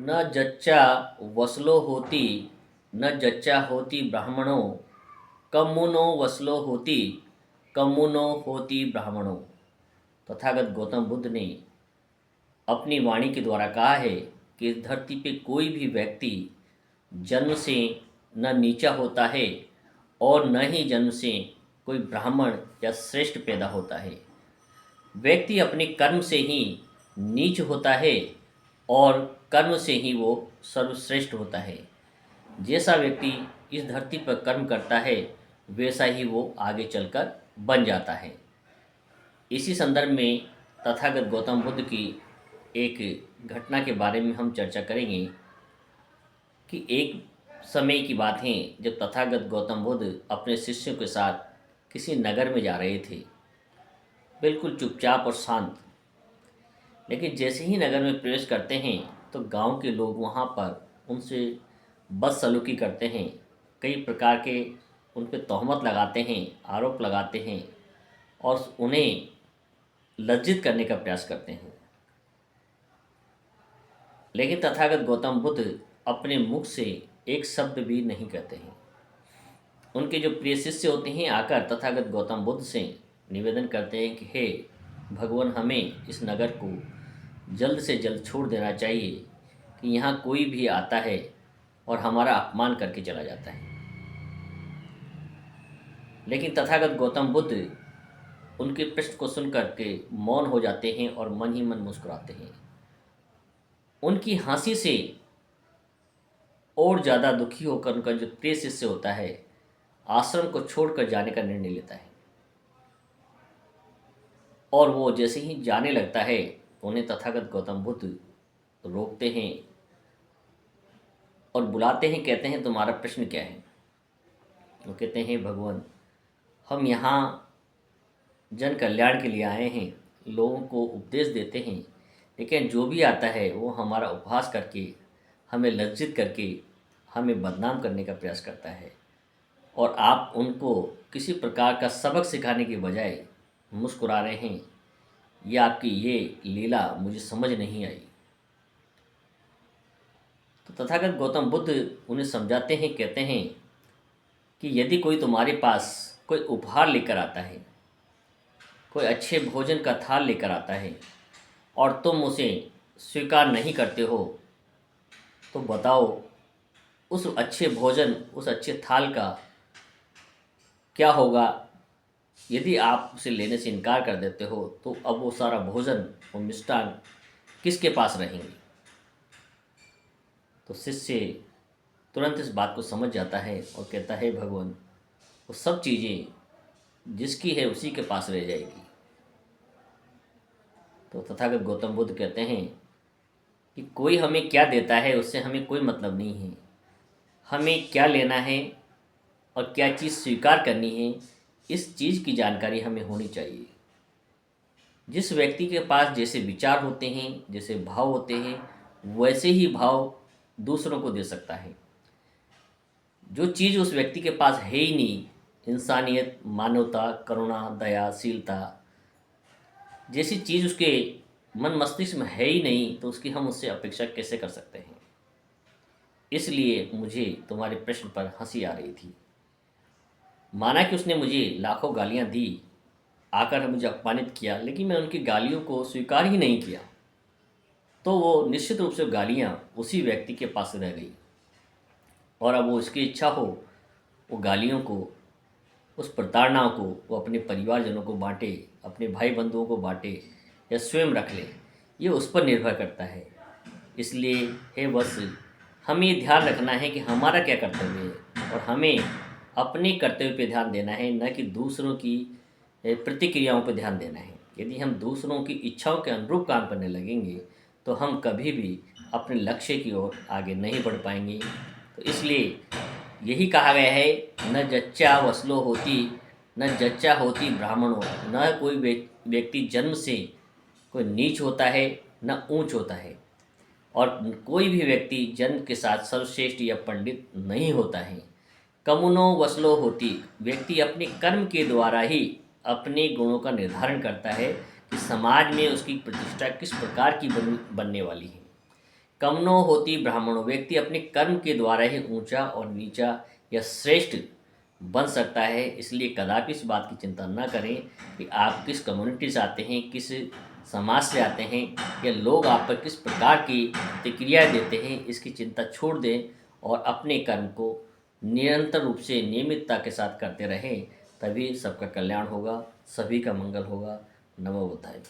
न जच्चा वसलो होती, न जच्चा होती ब्राह्मणों, कम्मुनो वसलो होती, कम्मुनो होती ब्राह्मणों। तथागत गौतम बुद्ध ने अपनी वाणी के द्वारा कहा है कि इस धरती पे कोई भी व्यक्ति जन्म से न नीचा होता है और न ही जन्म से कोई ब्राह्मण या श्रेष्ठ पैदा होता है। व्यक्ति अपने कर्म से ही नीच होता है और कर्म से ही वो सर्वश्रेष्ठ होता है। जैसा व्यक्ति इस धरती पर कर्म करता है वैसा ही वो आगे चलकर बन जाता है। इसी संदर्भ में तथागत गौतम बुद्ध की एक घटना के बारे में हम चर्चा करेंगे कि एक समय की बात है जब तथागत गौतम बुद्ध अपने शिष्यों के साथ किसी नगर में जा रहे थे, बिल्कुल चुपचाप और शांत। लेकिन जैसे ही नगर में प्रवेश करते हैं तो गांव के लोग वहां पर उनसे बदसलूकी करते हैं, कई प्रकार के उन पर तोहमत लगाते हैं, आरोप लगाते हैं और उन्हें लज्जित करने का प्रयास करते हैं। लेकिन तथागत गौतम बुद्ध अपने मुख से एक शब्द भी नहीं कहते हैं। उनके जो प्रिय शिष्य होते हैं आकर तथागत गौतम बुद्ध से निवेदन करते हैं कि हे भगवान, हमें इस नगर को जल्द से जल्द छोड़ देना चाहिए कि यहाँ कोई भी आता है और हमारा अपमान करके चला जाता है। लेकिन तथागत गौतम बुद्ध उनके प्रश्न को सुनकर के मौन हो जाते हैं और मन ही मन मुस्कुराते हैं। उनकी हंसी से और ज़्यादा दुखी होकर उनका जो प्रिय शिष्य होता है आश्रम को छोड़कर जाने का निर्णय लेता है। और वो जैसे ही जाने लगता है उन्हें तथागत गौतम बुद्ध रोकते हैं और बुलाते हैं, कहते हैं तुम्हारा प्रश्न क्या है। वो कहते हैं भगवान, हम यहाँ जन कल्याण के लिए आए हैं, लोगों को उपदेश देते हैं, लेकिन जो भी आता है वो हमारा उपहास करके, हमें लज्जित करके, हमें बदनाम करने का प्रयास करता है और आप उनको किसी प्रकार का सबक सिखाने के बजाय मुस्कुरा रहे हैं। ये आपकी ये लीला मुझे समझ नहीं आई। तो तथागत गौतम बुद्ध उन्हें समझाते हैं, कहते हैं कि यदि कोई तुम्हारे पास कोई उपहार लेकर आता है, कोई अच्छे भोजन का थाल लेकर आता है और तुम उसे स्वीकार नहीं करते हो, तो बताओ उस अच्छे भोजन, उस अच्छे थाल का क्या होगा। यदि आप उसे लेने से इनकार कर देते हो तो अब वो सारा भोजन, वो मिष्टान किसके पास रहेंगे। तो शिष्य तुरंत इस बात को समझ जाता है और कहता है भगवान, वो सब चीज़ें जिसकी है उसी के पास रह जाएगी। तो तथागत गौतम बुद्ध कहते हैं कि कोई हमें क्या देता है उससे हमें कोई मतलब नहीं है, हमें क्या लेना है और क्या चीज़ स्वीकार करनी है इस चीज़ की जानकारी हमें होनी चाहिए। जिस व्यक्ति के पास जैसे विचार होते हैं, जैसे भाव होते हैं, वैसे ही भाव दूसरों को दे सकता है। जो चीज़ उस व्यक्ति के पास है ही नहीं, इंसानियत, मानवता, करुणा, दया, शीलता जैसी चीज़ उसके मन मस्तिष्क में है ही नहीं, तो उसकी हम उससे अपेक्षा कैसे कर सकते हैं। इसलिए मुझे तुम्हारे प्रश्न पर हंसी आ रही थी। माना कि उसने मुझे लाखों गालियां दी, आकर मुझे अपमानित किया, लेकिन मैं उनकी गालियों को स्वीकार ही नहीं किया, तो वो निश्चित रूप से गालियां उसी व्यक्ति के पास रह गई और अब वो उसकी इच्छा हो वो गालियों को, उस प्रताड़नाओं को वो अपने परिवारजनों को बांटे, अपने भाई बंधुओं को बांटे या स्वयं रख ले, ये उस पर निर्भर करता है। इसलिए हे वत्स, हमें ये ध्यान रखना है कि हमारा क्या कर्तव्य है और हमें अपने कर्तव्य पे ध्यान देना है, न कि दूसरों की प्रतिक्रियाओं पर ध्यान देना है। यदि हम दूसरों की इच्छाओं के अनुरूप काम करने लगेंगे तो हम कभी भी अपने लक्ष्य की ओर आगे नहीं बढ़ पाएंगे। तो इसलिए यही कहा गया है, न जच्चा वसलो होती, न जच्चा होती ब्राह्मणों। न कोई व्यक्ति जन्म से कोई नीच होता है न ऊंच होता है, और कोई भी व्यक्ति जन्म के साथ सर्वश्रेष्ठ या पंडित नहीं होता है। कमुनो वसलो होती, व्यक्ति अपने कर्म के द्वारा ही अपने गुणों का निर्धारण करता है कि समाज में उसकी प्रतिष्ठा किस प्रकार की बनने वाली है, कमनो होती ब्राह्मणों। व्यक्ति अपने कर्म के द्वारा ही ऊंचा और नीचा या श्रेष्ठ बन सकता है। इसलिए कदापि इस बात की चिंता न करें कि आप किस कम्युनिटी से आते हैं, किस समाज से आते हैं, या लोग आप पर किस प्रकार की प्रतिक्रिया देते हैं। इसकी चिंता छोड़ दें और अपने कर्म को निरंतर रूप से नियमितता के साथ करते रहें, तभी सबका कल्याण होगा, सभी का मंगल होगा। नमो बुद्धाय।